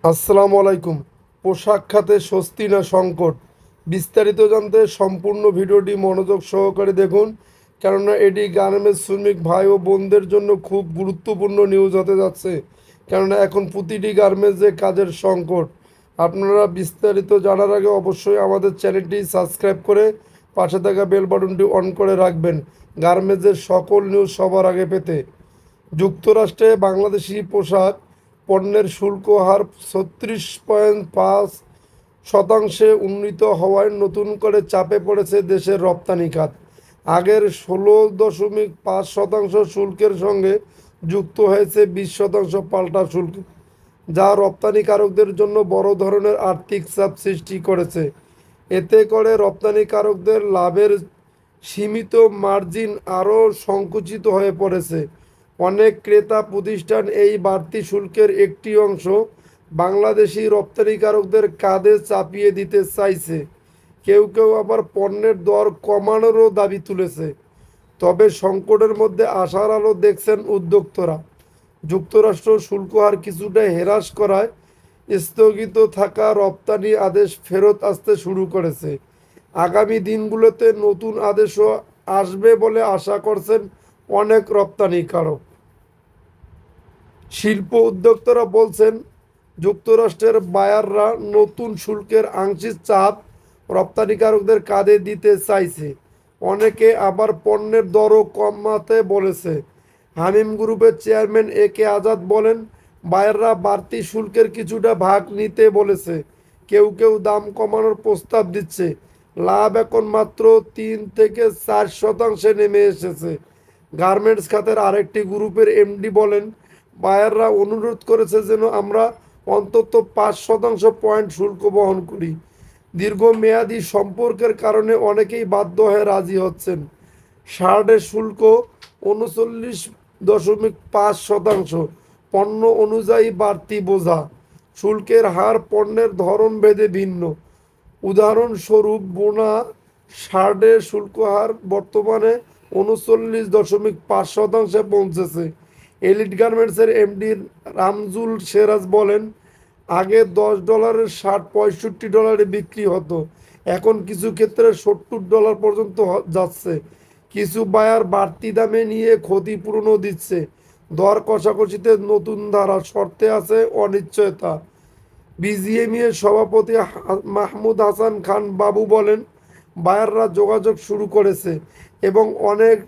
আসসালামু আলাইকুম। পোশাক খাতে স্বস্তি না সংকট, বিস্তারিত জানতে সম্পূর্ণ ভিডিওটি মনোযোগ সহকারে দেখুন, কেননা এটি গার্মেন্টস শ্রমিক ভাই ও বোনদের জন্য খুব গুরুত্বপূর্ণ নিউজ হতে যাচ্ছে। কেননা এখন প্রতিটি গার্মেন্টসে কাজের সংকট। আপনারা বিস্তারিত জানার আগে অবশ্যই আমাদের চ্যানেলটি সাবস্ক্রাইব করে পাশে থাকা বেল বাটনটি অন করে রাখবেন গার্মেন্টসের সকল নিউজ সবার আগে পেতে। যুক্তরাষ্ট্রে বাংলাদেশি পোশাক পণ্যের শুল্ক হার 36.5% উন্নীত হওয়ায় নতুন করে চাপে পড়েছে দেশের রপ্তানি খাত। আগের 16.5% শুল্কের সঙ্গে যুক্ত হয়েছে 20% পাল্টা শুল্ক, যা রপ্তানিকারকদের জন্য বড় ধরনের আর্থিক চাপ সৃষ্টি করেছে। এতে করে রপ্তানিকারকদের লাভের সীমিত মার্জিন আরও সংকুচিত হয়ে পড়েছে। অনেক ক্রেতা প্রতিষ্ঠান এই বাড়তি শুল্কের একটি অংশ বাংলাদেশি রপ্তানিকারকদের কাঁধে চাপিয়ে দিতে চাইছে। কেউ কেউ আবার পণ্যের দর কমানোরও দাবি তুলেছে। তবে সংকটের মধ্যে আশার আলো দেখছেন উদ্যোক্তারা। যুক্তরাষ্ট্র শুল্ক হার কিছুটা হ্রাস করায় স্থগিত থাকা রপ্তানি আদেশ ফেরত আসতে শুরু করেছে। আগামী দিনগুলোতে নতুন আদেশও আসবে বলে আশা করছেন অনেক রপ্তানিকারক। শিল্প উদ্যোক্তারা বলছেন, যুক্তরাষ্ট্রের বায়াররা নতুন শুল্কের আংশিক চাপ রপ্তানিকারকদের কাঁধে দিতে চাইছে। অনেকে আবার পণ্যের দরও কমাতে বলেছে। হামিম গ্রুপের চেয়ারম্যান এ কে আজাদ বলেন, বায়াররা বাড়তি শুল্কের কিছুটা ভাগ নিতে বলেছে। কেউ কেউ দাম কমানোর প্রস্তাব দিচ্ছে। লাভ এখন মাত্র 3 থেকে 4% নেমে এসেছে। গার্মেন্টস খাতের আরেকটি গ্রুপের এমডি বলেন, বায়াররা অনুরোধ করেছে যেন আমরা অন্তত 5% শুল্ক বহন করি। দীর্ঘমেয়াদী সম্পর্কের কারণে অনেকেই বাধ্য হয়ে রাজি হচ্ছেন। শার্টের শুল্ক 39.5%, পণ্য অনুযায়ী বাড়তি বোঝা। শুল্কের হার পণ্যের ধরন ভেদে ভিন্ন। উদাহরণস্বরূপ বোনা শার্টের শুল্ক হার বর্তমানে 39.5% পৌঁছেছে। এলিট গার্মেন্টসের এমডি রামজুল সেরাজ বলেন, আগে $10 শার্ট $65 বিক্রি হতো, এখন কিছু ক্ষেত্রে $70 পর্যন্ত যাচ্ছে। কিছু বায়ার বাড়তি দামে নিয়ে ক্ষতিপূরণও দিচ্ছে। দর কষাকষিতে নতুন ধারা, শর্তে আছে অনিশ্চয়তা। বিজিএমইএর সভাপতি মাহমুদ হাসান খান বাবু বলেন, বায়াররা যোগাযোগ শুরু করেছে এবং অনেক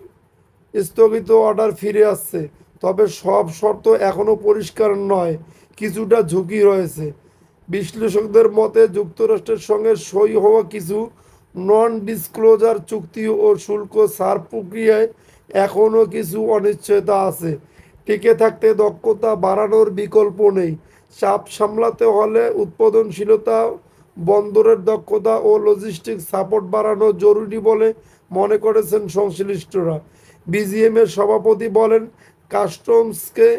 স্থগিত অর্ডার ফিরে আসছে। তবে সব শর্ত এখনও পরিষ্কার নয়, কিছুটা ঝুঁকি রয়েছে। বিশ্লেষকদের মতে যুক্তরাষ্ট্রের সঙ্গে সই হওয়া কিছু নন ডিসক্লোজার চুক্তি ও শুল্ক ছাড় প্রক্রিয়ায় এখনও কিছু অনিশ্চয়তা আছে। টিকে থাকতে দক্ষতা বাড়ানোর বিকল্প নেই। চাপ সামলাতে হলে উৎপাদনশীলতা, বন্দরের দক্ষতা ও লজিস্টিক সাপোর্ট বাড়ানো জরুরি বলে মনে করেছেন সংশ্লিষ্টরা। বিজিএমের সভাপতি বলেন, কাস্টমসকে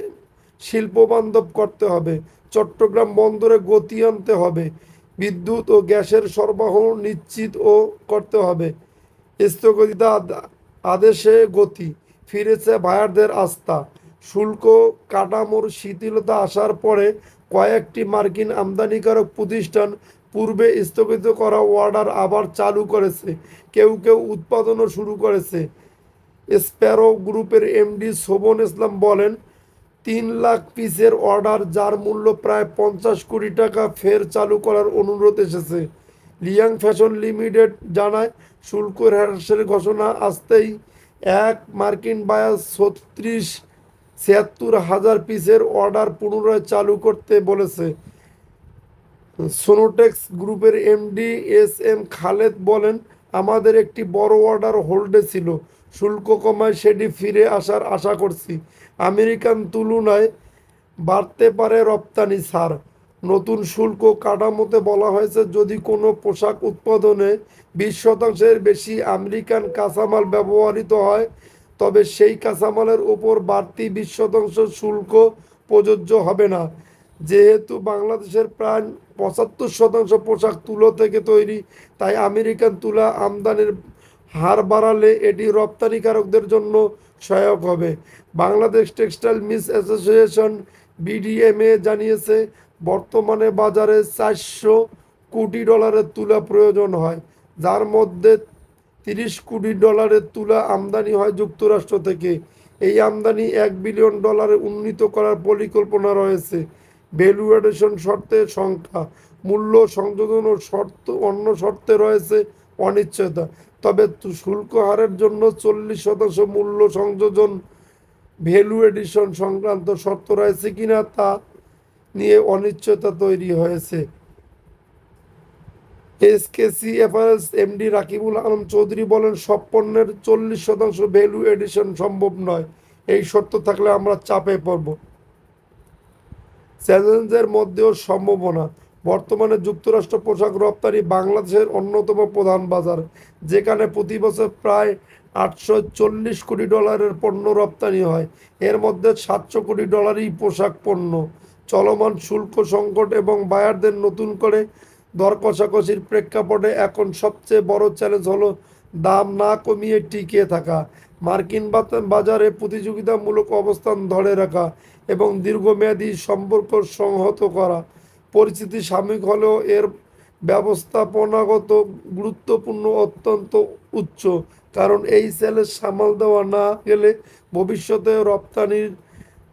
শিল্পবান্ধব করতে হবে, চট্টগ্রাম বন্দরে গতি আনতে হবে, বিদ্যুৎ ও গ্যাসের সরবরাহ নিশ্চিত ও করতে হবে। স্থগিত আদেশে গতি ফিরেছে বায়ারদের আস্থা। শুল্ক কাঠামোর শিথিলতা আসার পরে কয়েকটি মার্কিন আমদানিকারক প্রতিষ্ঠান পূর্বে স্থগিত করা অর্ডার আবার চালু করেছে। কেউ কেউ উৎপাদনও শুরু করেছে। স্প্যারো গ্রুপের এমডি শোভন ইসলাম বলেন, 3 লাখ পিসের অর্ডার, যার মূল্য প্রায় 50 কোটি টাকা, ফের চালু করার অনুরোধ এসেছে। লিয়াং ফ্যাশন লিমিটেড জানায়, শুল্ক হ্রাসের ঘোষণা আসতেই এক মার্কিন বায়ার 76-76 হাজার পিসের অর্ডার পুনরায় চালু করতে বলেছে। সোনোটেক্স গ্রুপের এমডি এস এম খালেদ বলেন, আমাদের একটি বড় অর্ডার হোল্ডে ছিল, শুল্ক কমায় সেটি ফিরে আসার আশা করছি। আমেরিকান তুলনায় বাড়তে পারে রপ্তানি ছাড়। নতুন শুল্ক কাঠামোতে বলা হয়েছে, যদি কোনো পোশাক উৎপাদনে 20%-এর বেশি আমেরিকান কাঁচামাল ব্যবহৃত হয়, তবে সেই কাঁচামালের উপর বাড়তি 20% শুল্ক প্রযোজ্য হবে না। যেহেতু বাংলাদেশের প্রায় 75% পোশাক তুলো থেকে তৈরি, তাই আমেরিকান তুলা আমদানির হার বাড়ালে এটি রপ্তানিকারকদের জন্য সহায়ক হবে। বাংলাদেশ টেক্সটাইল মিলস অ্যাসোসিয়েশন বিডিএমএ জানিয়েছে, বর্তমানে বাজারে 400 কোটি ডলারের তুলা প্রয়োজন হয়, যার মধ্যে 30 কোটি ডলারের তুলা আমদানি হয় যুক্তরাষ্ট্র থেকে। এই আমদানি $1 বিলিয়ন উন্নীত করার পরিকল্পনা রয়েছে। ভ্যালুয়েশন শর্তের সংখ্যা, মূল্য সংযোজন ও অন্য শর্তে রয়েছে অনিশ্চয়তা। তবে শুল্ক হারের জন্য 40% মূল্য সংযোজন ভ্যালু এডিশন সংক্রান্ত শর্ত রয়েছে কিনা তা নিয়ে অনিশ্চয়তা তৈরি হয়েছে। এসকেসি এফআরএস এমডি রাকিবুল আলম চৌধুরী বলেন, সব পণ্যের 40% ভ্যালু এডিশন সম্ভব নয়। এই শর্ত থাকলে আমরা চাপে পড়ব। চ্যালেঞ্জের মধ্যেও সম্ভাবনা। বর্তমানে যুক্তরাষ্ট্র পোশাক রপ্তানি বাংলাদেশের অন্যতম প্রধান বাজার, যেখানে প্রতি বছর প্রায় $840 কোটি পণ্য রপ্তানি হয়। এর মধ্যে $700 কোটি পোশাক পণ্য। চলমান শুল্ক সংকট এবং বায়ারদের নতুন করে দর কষাকষির প্রেক্ষাপটে এখন সবচেয়ে বড় চ্যালেঞ্জ হলো দাম না কমিয়ে টিকে থাকা, মার্কিন বাজারে প্রতিযোগিতামূলক অবস্থান ধরে রাখা এবং দীর্ঘমেয়াদী সম্পর্ক সংহত করা। পরিস্থিতি সাময়িক হলেও এর ব্যবস্থাপনাগত গুরুত্বপূর্ণ অত্যন্ত উচ্চ, কারণ এই চ্যালেঞ্জ সামাল দেওয়া না গেলে ভবিষ্যতে রপ্তানির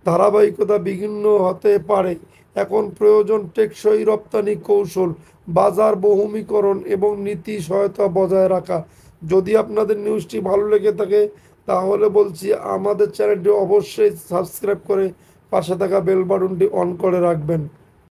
ধারাবাহিকতা বিঘ্ন হতে পারে। এখন প্রয়োজন টেকসই রপ্তানি কৌশল, বাজার বহুমুখীকরণ এবং নীতি সহায়তা বজায় রাখা। যদি আপনাদের নিউজটি ভালো লেগে থাকে তাহলে বলছি আমাদের চ্যানেলটি অবশ্যই সাবস্ক্রাইব করে পাশে থাকা বেল বাটনটি অন করে রাখবেন।